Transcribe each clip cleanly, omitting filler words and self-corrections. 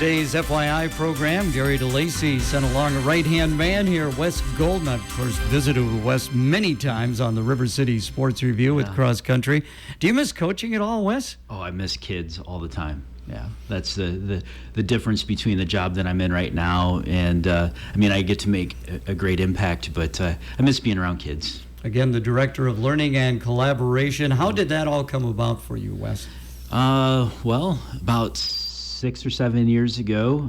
today's FYI program. Gary DeLacy sent along a right-hand man here, Wes Golden. I've, of course, visited with Wes many times on the River City Sports Review with Cross Country. Do you miss coaching at all, Wes? Oh, I miss kids all the time. Yeah, that's the difference between the job that I'm in right now and, I get to make a great impact, but I miss being around kids. Again, the Director of Learning and Collaboration. How did that all come about for you, Wes? Well, about 6 or 7 years ago,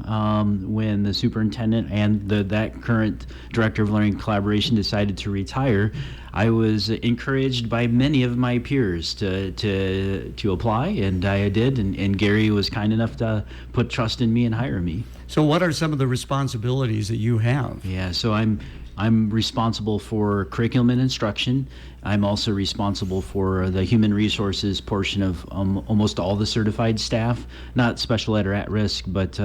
when the superintendent and that current Director of Learning and Collaboration decided to retire, I was encouraged by many of my peers to apply, and I did, and Gary was kind enough to put trust in me and hire me. So what are some of the responsibilities that you have? Yeah, so I'm responsible for curriculum and instruction. I'm also responsible for the human resources portion of almost all the certified staff, not special ed or at risk, but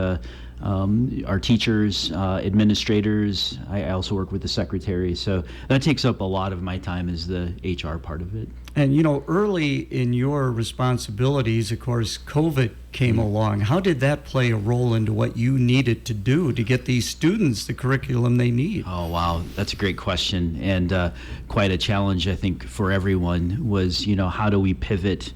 our teachers, administrators. I also work with the secretary. So that takes up a lot of my time, is the HR part of it. And, early in your responsibilities, of course, COVID came along. How did that play a role into what you needed to do to get these students the curriculum they need? Oh, wow. That's a great question, and quite a challenge, I think, for everyone was, how do we pivot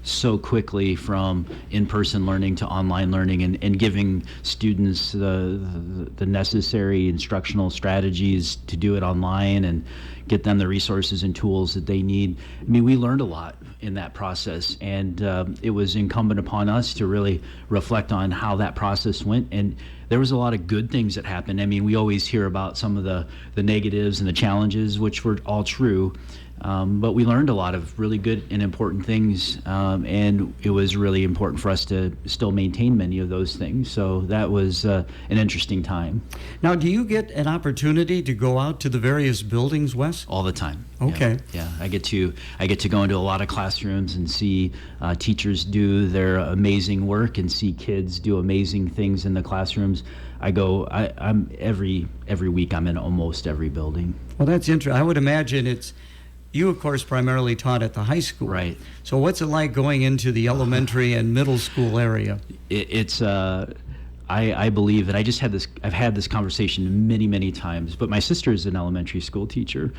so quickly from in-person learning to online learning, and giving students the necessary instructional strategies to do it online and get them the resources and tools that they need. We learned a lot in that process, and it was incumbent upon us to really reflect on how that process went. And there was a lot of good things that happened. We always hear about some of the negatives and the challenges, which were all true. But we learned a lot of really good and important things, and it was really important for us to still maintain many of those things. So that was an interesting time. Now, do you get an opportunity to go out to the various buildings, Wes? All the time. Okay. Yeah. I get to go into a lot of classrooms and see teachers do their amazing work and see kids do amazing things in the classrooms. I'm every week I'm in almost every building. Well, that's interesting. I would imagine you, of course, primarily taught at the high school. Right. So what's it like going into the elementary and middle school area? I believe that I've had this conversation many, many times, but my sister is an elementary school teacher.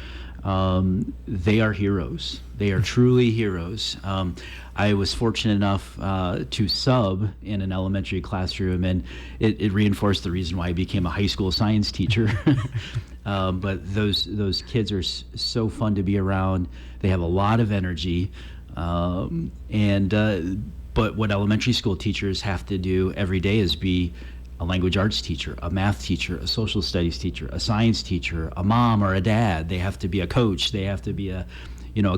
They are heroes. They are truly heroes. I was fortunate enough to sub in an elementary classroom, and it reinforced the reason why I became a high school science teacher. But those kids are so fun to be around. They have a lot of energy, but what elementary school teachers have to do every day is be a language arts teacher, a math teacher, a social studies teacher, a science teacher, a mom or a dad. They have to be a coach. They have to be a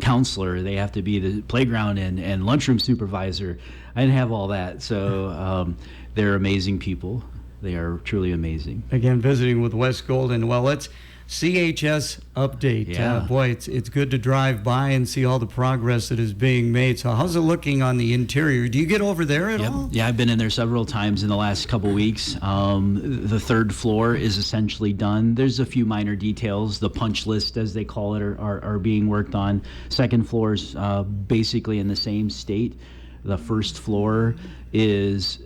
counselor. They have to be the playground and lunchroom supervisor. I didn't have all that. So they're amazing people. They are truly amazing. Again, visiting with Wes Golden. Well, let's CHS update. Yeah. Boy, it's good to drive by and see all the progress that is being made. So how's it looking on the interior? Do you get over there at all? Yeah, I've been in there several times in the last couple weeks. The third floor is essentially done. There's a few minor details. The punch list, as they call it, are being worked on. Second floor is basically in the same state. The first floor is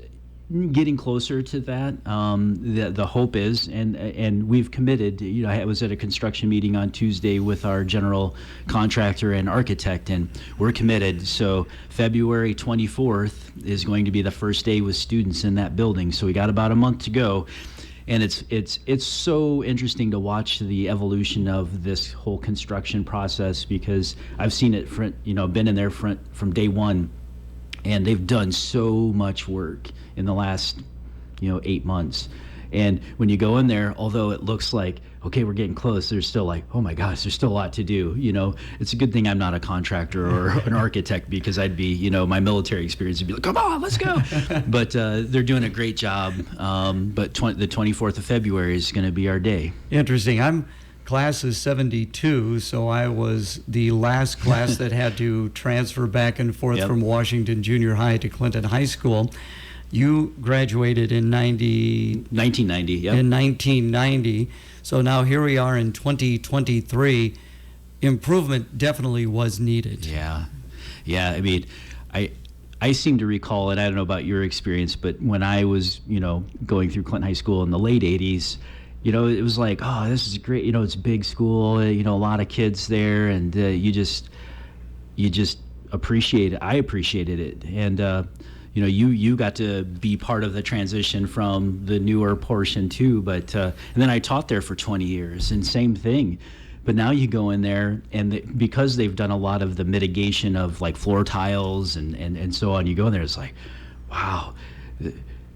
getting closer to that. The hope is, and we've committed. I was at a construction meeting on Tuesday with our general contractor and architect, and we're committed. So February 24th is going to be the first day with students in that building. So we got about a month to go. And it's so interesting to watch the evolution of this whole construction process, because I've seen it been in there from day one. And they've done so much work in the last, 8 months. And when you go in there, although it looks like, okay, we're getting close, there's still like, oh my gosh, there's still a lot to do. It's a good thing I'm not a contractor or an architect, because I'd be, my military experience would be like, come on, let's go. But they're doing a great job. But the 24th of February is going to be our day. Interesting. Class is 72, so I was the last class that had to transfer back and forth from Washington Junior High to Clinton High School. You graduated in 1990, yep. In 1990. So now here we are in 2023. Improvement definitely was needed. Yeah. I seem to recall, and I don't know about your experience, but when I was, going through Clinton High School in the late 80s, it was like, oh, this is great. It's a big school, a lot of kids there, and you just appreciate it. I appreciated it. And, you got to be part of the transition from the newer portion too. But, and then I taught there for 20 years, and same thing. But now you go in there, and because they've done a lot of the mitigation of like floor tiles and so on, you go in there, it's like, wow,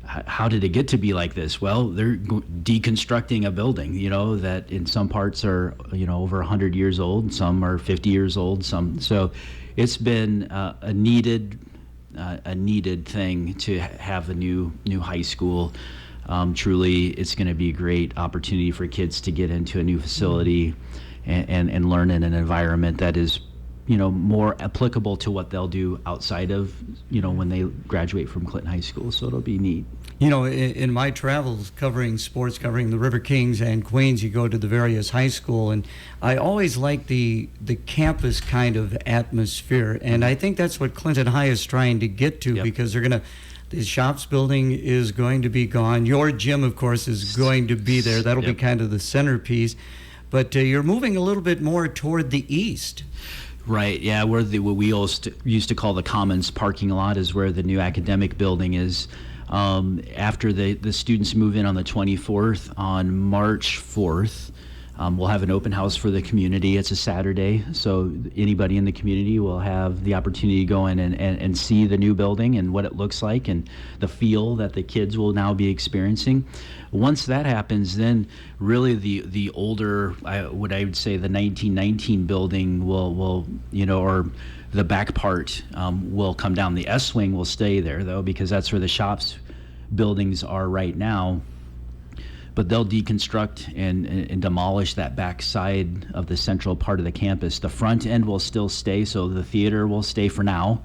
how did it get to be like this? Well, they're deconstructing a building, that in some parts are, over 100 years old, some are 50 years old, so it's been a needed thing to have a new high school. Truly, it's going to be a great opportunity for kids to get into a new facility and learn in an environment that is, more applicable to what they'll do outside of, when they graduate from Clinton High School. So it'll be neat. In my travels covering sports, covering the River Kings and Queens, you go to the various high school, and I always like the campus kind of atmosphere, and I think that's what Clinton High is trying to get to. Yep. Because the shops building is going to be gone. Your gym, of course, is going to be there. That'll be kind of the centerpiece. But you're moving a little bit more toward the east. Right, yeah, where what we used to call the Commons parking lot is where the new academic building is. After the students move in on the 24th, on March 4th, we'll have an open house for the community. It's a Saturday, so anybody in the community will have the opportunity to go in and see the new building and what it looks like and the feel that the kids will now be experiencing. Once that happens, then really the older, what I would say the 1919 building will or the back part will come down. The S wing will stay there though, because that's where the shops buildings are right now. But they'll deconstruct and demolish that back side of the central part of the campus. The front end will still stay, so the theater will stay for now,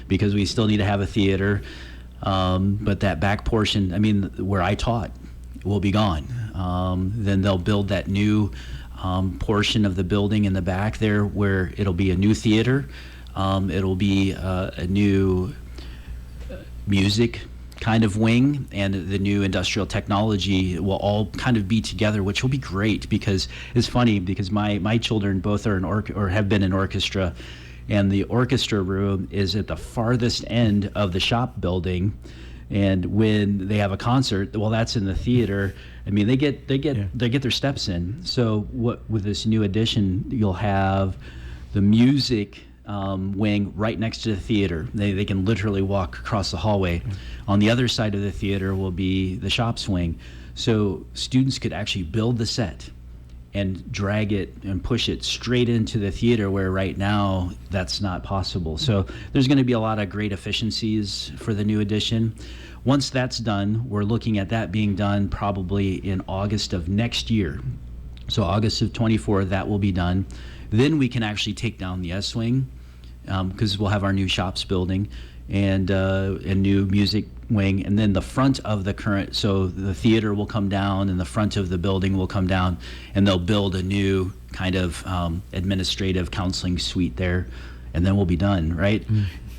because we still need to have a theater. But that back portion, where I taught, will be gone. Then they'll build that new portion of the building in the back there, where it'll be a new theater. It'll be a new music kind of wing, and the new industrial technology will all kind of be together, which will be great. Because it's funny, because my children both are or have been in orchestra, and the orchestra room is at the farthest end of the shop building. And when they have a concert, well, that's in the theater. They get their steps in. So with this new addition, you'll have the music wing right next to the theater. They can literally walk across the hallway. On the other side of the theater will be the shops wing. So students could actually build the set and drag it and push it straight into the theater, where right now that's not possible. So there's going to be a lot of great efficiencies for the new addition. Once that's done, we're looking at that being done probably in August of next year. So August of 24, that will be done. Then we can actually take down the S wing, because we'll have our new shops building and a new music wing, and then the front of the current, so the theater will come down and the front of the building will come down, and they'll build a new kind of administrative counseling suite there, and then we'll be done, right?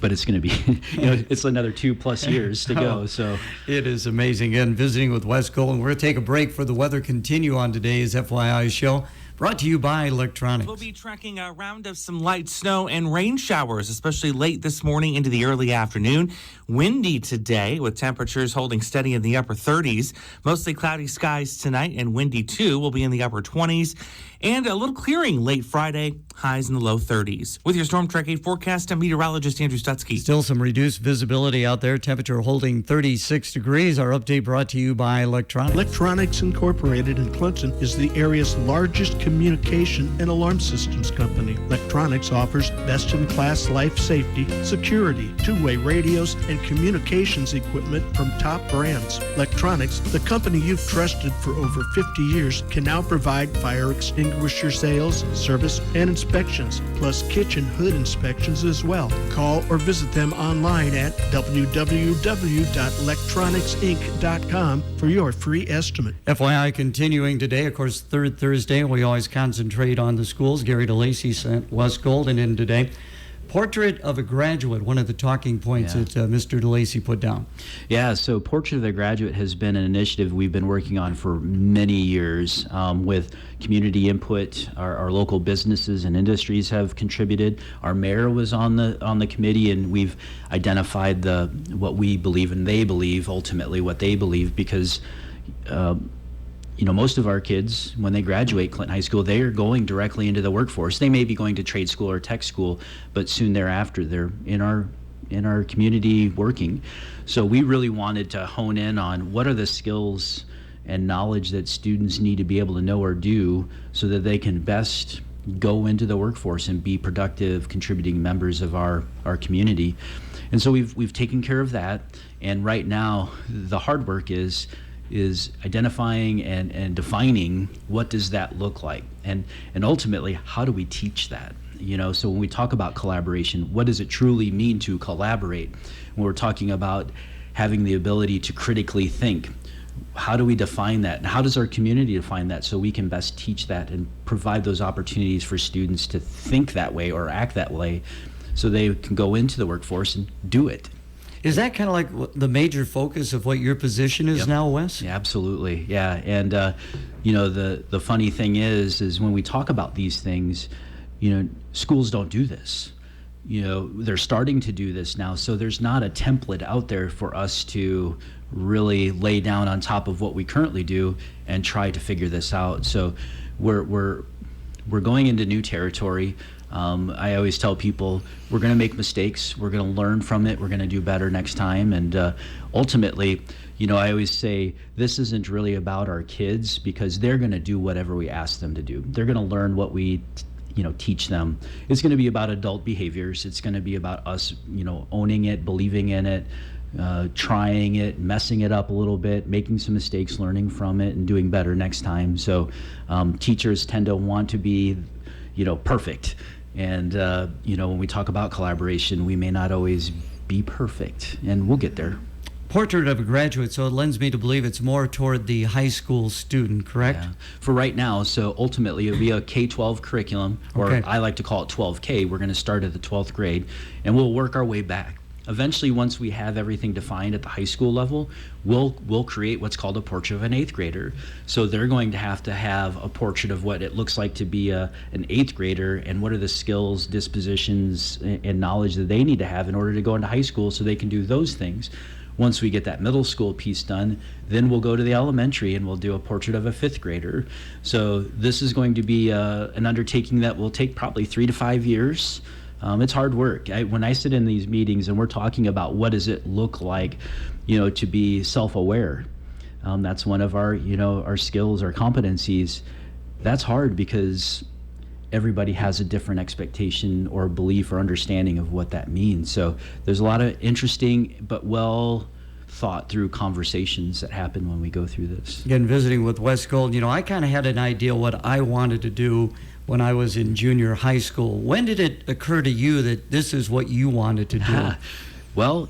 But it's going to be, it's another 2+ years to go. So it is amazing. And visiting with Wes Golden, we're going to take a break for the weather continue on today's FYI show. Brought to you by Electronics. We'll be tracking a round of some light snow and rain showers, especially late this morning into the early afternoon. Windy today, with temperatures holding steady in the upper 30s. Mostly cloudy skies tonight, and windy too will be in the upper 20s. And a little clearing late Friday, highs in the low 30s. With your Storm Track 8 forecast, I'm meteorologist Andrew Stutzky. Still some reduced visibility out there. Temperature holding 36 degrees. Our update brought to you by Electronics. Electronics Incorporated in Clinton is the area's largest communication and alarm systems company. Electronics offers best-in-class life safety, security, two-way radios, and communications equipment from top brands. Electronics, the company you've trusted for over 50 years, can now provide fire extinguisher sales, service, and inspections, plus kitchen hood inspections as well. Call or visit them online at www.electronicsinc.com for your free estimate. FYI continuing today, of course, third Thursday, we always concentrate on the schools. Gary DeLacy sent Wes Golden in today. Portrait of a Graduate, one of the talking points Yeah. that Mr. DeLacy put down. Yeah, so Portrait of the Graduate has been an initiative we've been working on for many years with community input. Our local businesses and industries have contributed. Our mayor was on the committee, and we've identified what we believe and they believe, ultimately what they believe, because most of our kids, when they graduate Clinton High School, they are going directly into the workforce. They may be going to trade school or tech school, but soon thereafter, they're in our community working. So we really wanted to hone in on what are the skills and knowledge that students need to be able to know or do so that they can best go into the workforce and be productive, contributing members of our community. And so we've taken care of that. And right now, the hard work is identifying and defining what does that look like, and ultimately how do we teach that. So when we talk about collaboration, what does it truly mean to collaborate? When we're talking about having the ability to critically think, how do we define that, and how does our community define that so we can best teach that and provide those opportunities for students to think that way or act that way so they can go into the workforce and do it. Is that kind of like the major focus of what your position is now, Wes? Yeah, absolutely. Yeah, and the funny thing is when we talk about these things, schools don't do this. They're starting to do this now, so there's not a template out there for us to really lay down on top of what we currently do and try to figure this out. So we're going into new territory. I always tell people we're going to make mistakes, we're going to learn from it, we're going to do better next time, and ultimately, I always say this isn't really about our kids because they're going to do whatever we ask them to do. They're going to learn what we teach them. It's going to be about adult behaviors. It's going to be about us, owning it, believing in it, trying it, messing it up a little bit, making some mistakes, learning from it, and doing better next time. So teachers tend to want to be, perfect. And, when we talk about collaboration, we may not always be perfect, and we'll get there. Portrait of a Graduate, so it lends me to believe it's more toward the high school student, correct? Yeah. For right now, so ultimately it'll be a K-12 curriculum, or Okay. I like to call it 12K. We're going to start at the 12th grade, and we'll work our way back. Eventually, once we have everything defined at the high school level, we'll create what's called a portrait of an 8th grader. So they're going to have a portrait of what it looks like to be an 8th grader, and what are the skills, dispositions, and knowledge that they need to have in order to go into high school so they can do those things. Once we get that middle school piece done, then we'll go to the elementary and we'll do a portrait of a 5th grader. So this is going to be an undertaking that will take probably 3 to 5 years. It's hard work. When I sit in these meetings and we're talking about what does it look like, to be self-aware, that's one of our, our skills, our competencies. That's hard because everybody has a different expectation or belief or understanding of what that means. So there's a lot of interesting but well thought through conversations that happen when we go through this. Again, visiting with Wes Gold, I kind of had an idea what I wanted to do when I was in junior high school. When did it occur to you that this is what you wanted to do? Well,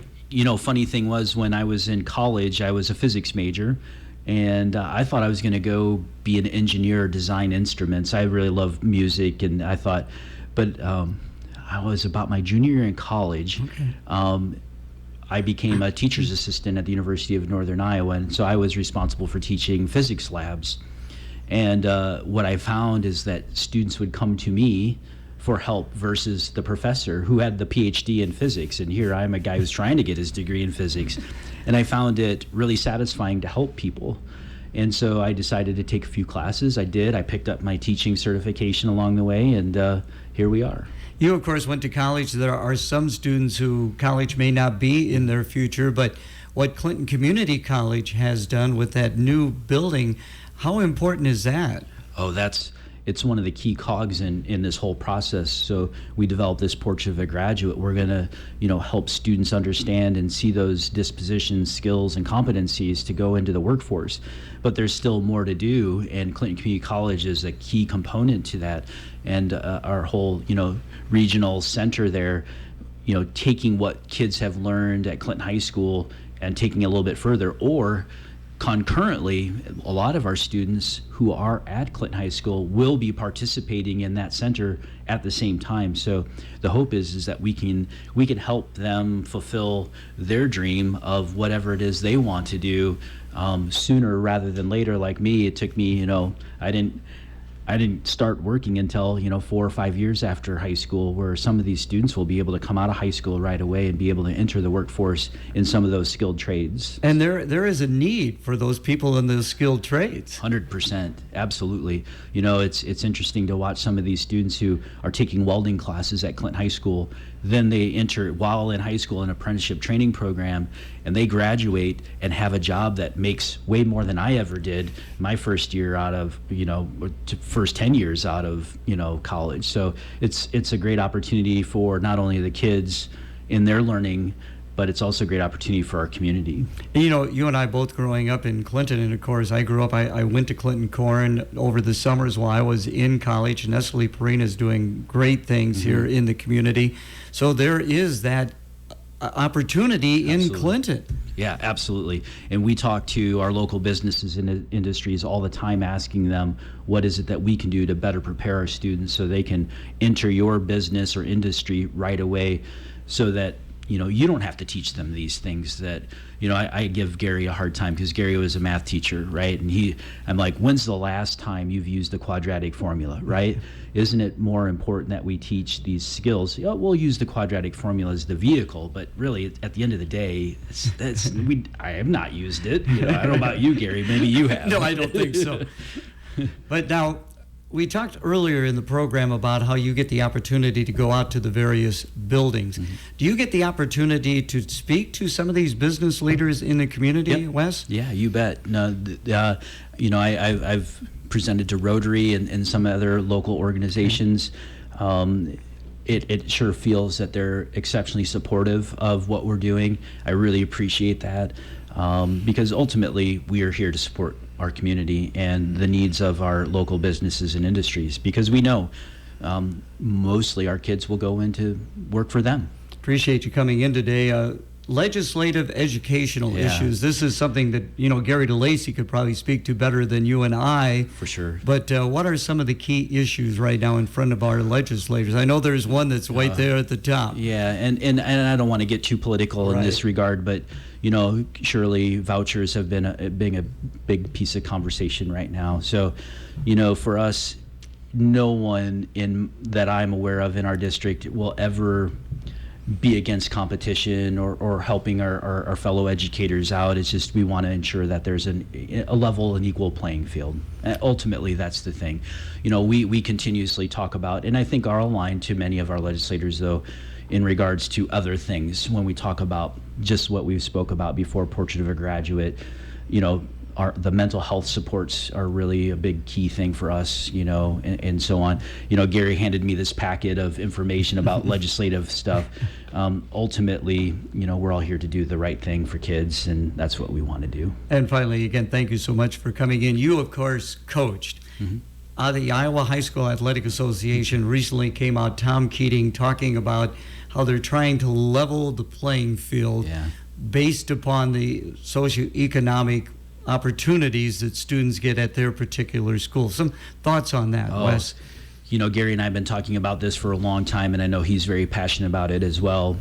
funny thing was when I was in college, I was a physics major, and I thought I was going to go be an engineer, design instruments. I really love music, and I thought, but I was about my junior year in college. Okay. I became a teacher's assistant at the University of Northern Iowa, and so I was responsible for teaching physics labs. And what I found is that students would come to me for help versus the professor who had the PhD in physics. And here I'm a guy who's trying to get his degree in physics. And I found it really satisfying to help people. And so I decided to take a few classes. I did. I picked up my teaching certification along the way, and here we are. You, of course, went to college. There are some students who college may not be in their future, but what Clinton Community College has done with that new building, how important is that? Oh, it's one of the key cogs in this whole process. So we developed this Portrait of a Graduate. We're going to, help students understand and see those dispositions, skills, and competencies to go into the workforce. But there's still more to do, and Clinton Community College is a key component to that. And our whole, regional center there, taking what kids have learned at Clinton High School and taking it a little bit further, or concurrently, a lot of our students who are at Clinton High School will be participating in that center at the same time. So the hope is that we can help them fulfill their dream of whatever it is they want to do sooner rather than later. Like me, it took me, I didn't start working until 4 or 5 years after high school, where some of these students will be able to come out of high school right away and be able to enter the workforce in some of those skilled trades. And there is a need for those people in those skilled trades. 100%, absolutely. It's interesting to watch some of these students who are taking welding classes at Clinton High School. Then they enter, while in high school, an apprenticeship training program, and they graduate and have a job that makes way more than I ever did my first year out of, first 10 years out of, college. So it's a great opportunity for not only the kids in their learning, but it's also a great opportunity for our community. And, you and I both growing up in Clinton, and of course I grew up, I went to Clinton Corn over the summers while I was in college. Nestle Purina is doing great things here in the community. So there is that opportunity in Clinton. Yeah, absolutely. And we talk to our local businesses and industries all the time, asking them, what is it that we can do to better prepare our students so they can enter your business or industry right away, so that you don't have to teach them these things that, I give Gary a hard time, because Gary was a math teacher, right? And I'm like, when's the last time you've used the quadratic formula, right? Isn't it more important that we teach these skills? We'll use the quadratic formula as the vehicle, but really at the end of the day, I have not used it. I don't know about you, Gary, maybe you have. No, I don't think so. But now, we talked earlier in the program about how you get the opportunity to go out to the various buildings. Mm-hmm. Do you get the opportunity to speak to some of these business leaders in the community, Wes? Yeah, you bet. No, I've presented to Rotary and some other local organizations. It sure feels that they're exceptionally supportive of what we're doing. I really appreciate that, because ultimately we are here to support our community and the needs of our local businesses and industries, because we know mostly our kids will go into work for them. Appreciate you coming in today. Legislative educational issues. This is something that, Gary DeLacy could probably speak to better than you and I. For sure. But what are some of the key issues right now in front of our legislators? I know there's one that's right there at the top. Yeah, and I don't want to get too political in this regard, but surely vouchers have been a big piece of conversation right now. So, for us, no one that I'm aware of in our district will ever be against competition or helping our fellow educators out. It's just we want to ensure that there's a level and equal playing field. Ultimately, that's the thing. We continuously talk about, and I think are aligned to many of our legislators, though, in regards to other things when we talk about just what we spoke about before, Portrait of a Graduate. The mental health supports are really a big key thing for us, and so on. Gary handed me this packet of information about legislative stuff. Ultimately, we're all here to do the right thing for kids, and that's what we want to do. And finally, again, thank you so much for coming in. You, of course, coached. The Iowa High School Athletic Association recently came out, Tom Keating, talking about how they're trying to level the playing field based upon the socioeconomic opportunities that students get at their particular school. Some thoughts on that, Wes? Gary and I have been talking about this for a long time, and I know he's very passionate about it as well.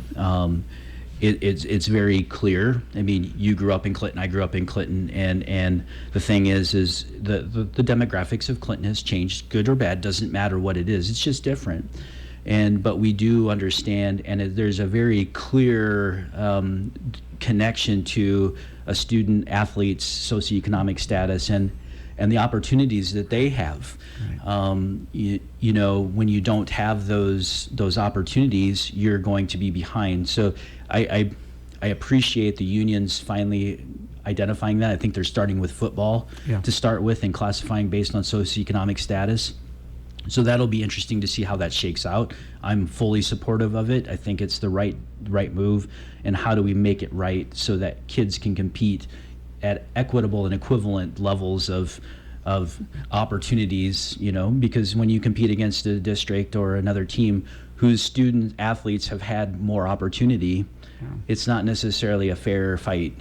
It's very clear. I mean, you grew up in Clinton, I grew up in Clinton, and the thing is the demographics of Clinton has changed, good or bad, doesn't matter what it is. It's just different. But we do understand, and there's a very clear connection to a student athlete's socioeconomic status and the opportunities that they have. Right. When you don't have those opportunities, you're going to be behind. So I appreciate the unions finally identifying that. I think they're starting with football to start with and classifying based on socioeconomic status. So that'll be interesting to see how that shakes out. I'm fully supportive of it. I think it's the right move. And how do we make it right so that kids can compete at equitable and equivalent levels of opportunities, because when you compete against a district or another team whose student athletes have had more opportunity, it's not necessarily a fair fight.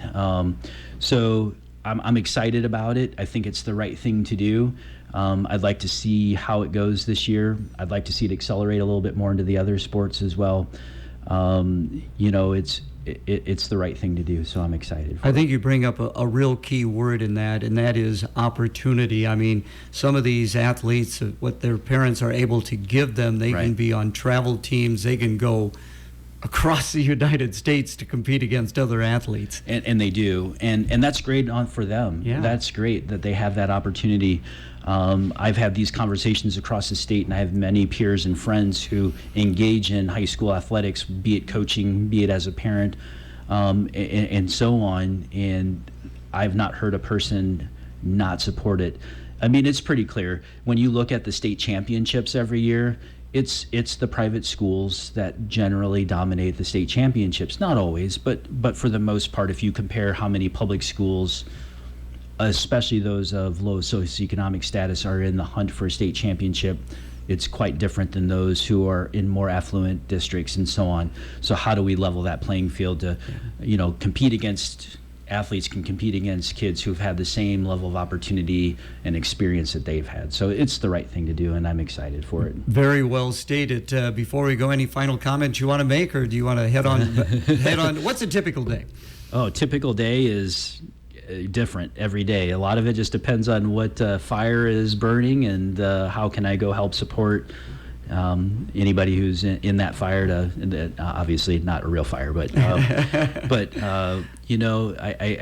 So I'm excited about it. I think it's the right thing to do. I'd like to see how it goes this year. I'd like to see it accelerate a little bit more into the other sports as well. It's the right thing to do, so I'm excited for I think you bring up a real key word in that, and that is opportunity. I mean, some of these athletes, what their parents are able to give them, they can be on travel teams, they can go across the United States to compete against other athletes. And they do, and that's great for them. Yeah. That's great that they have that opportunity. I've had these conversations across the state, and I have many peers and friends who engage in high school athletics, be it coaching, be it as a parent, and so on, and I've not heard a person not support it. I mean, it's pretty clear. When you look at the state championships every year, it's the private schools that generally dominate the state championships. Not always, but for the most part, if you compare how many public schools, especially those of low socioeconomic status, are in the hunt for a state championship, it's quite different than those who are in more affluent districts and so on. So how do we level that playing field to, compete against athletes can compete against kids who've had the same level of opportunity and experience that they've had. So it's the right thing to do, and I'm excited for it. Very well stated. Before we go, any final comments you want to make, or do you want to head on? What's a typical day? Oh, typical day is different every day. A lot of it just depends on what fire is burning, and how can I go help support anybody who's in that fire. Obviously not a real fire, but I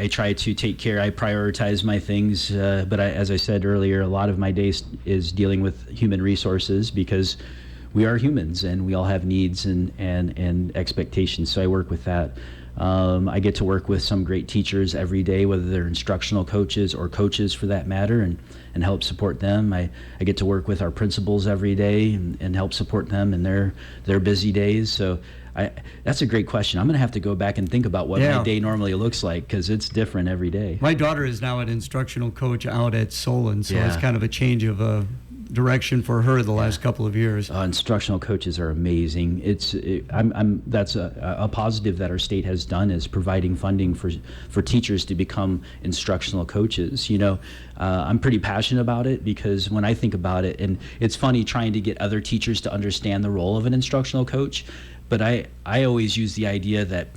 try to take care. I prioritize my things, but as I said earlier, a lot of my day is dealing with human resources, because we are humans and we all have needs and expectations. So I work with that. I get to work with some great teachers every day, whether they're instructional coaches or coaches for that matter, and help support them. I get to work with our principals every day and help support them in their busy days. So that's a great question. I'm going to have to go back and think about what my day normally looks like, because it's different every day. My daughter is now an instructional coach out at Solon, so it's kind of a change of direction for her the last couple of years. Instructional coaches are amazing. That's a positive that our state has done, is providing funding for teachers to become instructional coaches. I'm pretty passionate about it, because when I think about it, and it's funny trying to get other teachers to understand the role of an instructional coach, but I always use the idea that,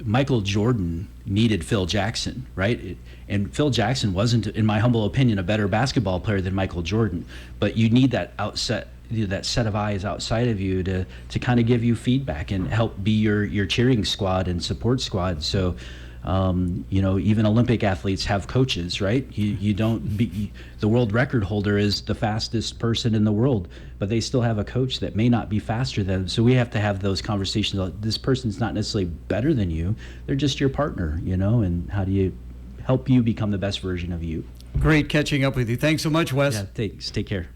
Michael Jordan needed Phil Jackson, right? And Phil Jackson wasn't, in my humble opinion, a better basketball player than Michael Jordan. But you need that that set of eyes outside of you to kind of give you feedback and help be your cheering squad and support squad. So, even Olympic athletes have coaches, right? The world record holder is the fastest person in the world, but they still have a coach that may not be faster than them. So we have to have those conversations. This person's not necessarily better than you. They're just your partner, and how do you help you become the best version of you? Great catching up with you. Thanks so much, Wes. Yeah, thanks. Take care.